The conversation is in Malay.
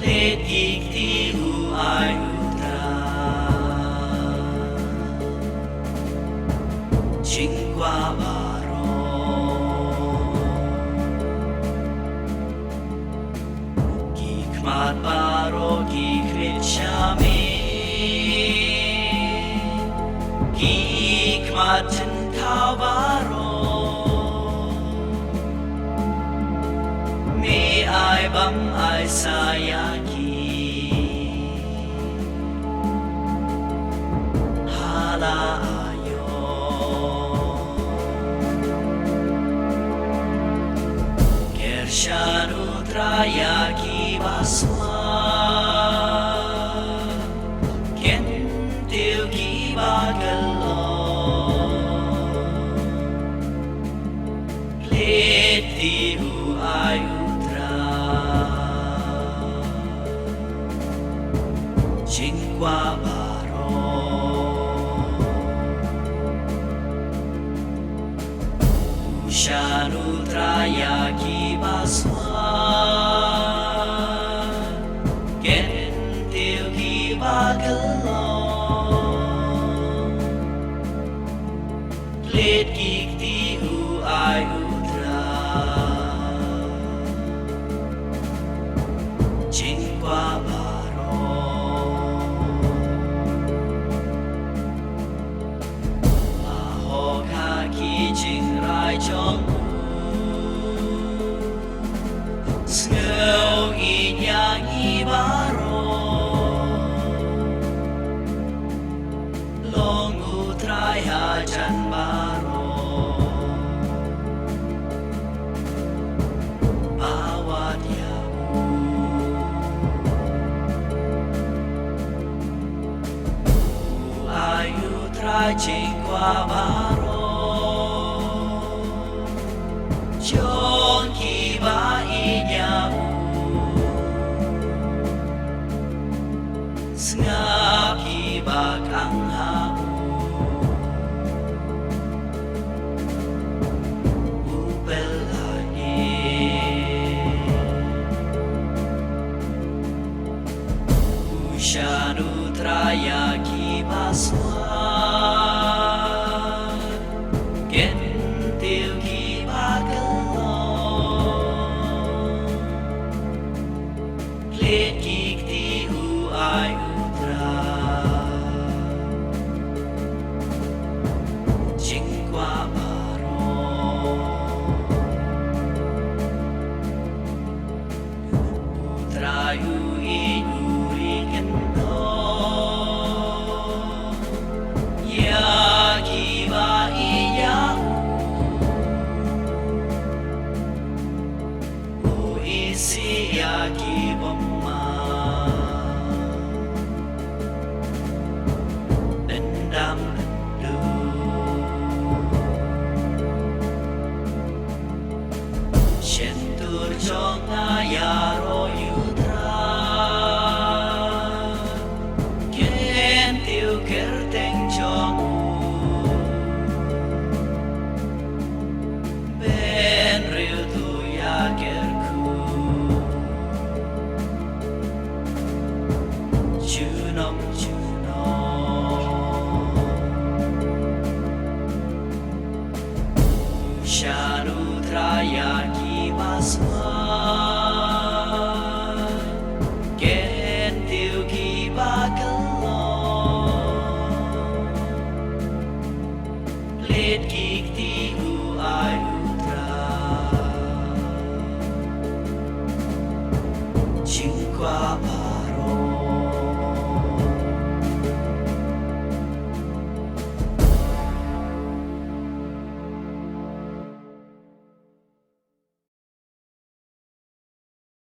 Iktihu ayutra Chingwa baro Kikmat baro kikrit shami Kikmat tintao baro Mi ai bam ai sayaki Hala ayo Kershanu trayaki basma Kentil ki bagalo Letihu ayutra Chingwa baro Ushanu trayaki basma Kentil ki bagalo Let kiktihu ayutra Chingwa baro Ahoka ki jingrai chongku Snow inyang ibaro Long utrai hajan baro Bawat yaku Ayutra Chingwa baro Chong kiba inyaku Sngap kiba kang haku Upelani Ushanu trayaki basma Kentil ki bagalo Let kiktihu ayutra Chingwa baro Utrayu inuri kendo Yakiba iyaku Uisi yaki bomma Bendam bendu Shentur chonga yaro yudra Kentiu kerteng chongu Ben riu tu yakerku Junom Shanu trayaki basma Kentil ki bagalo Let kiktihu ayutra Chingwa baro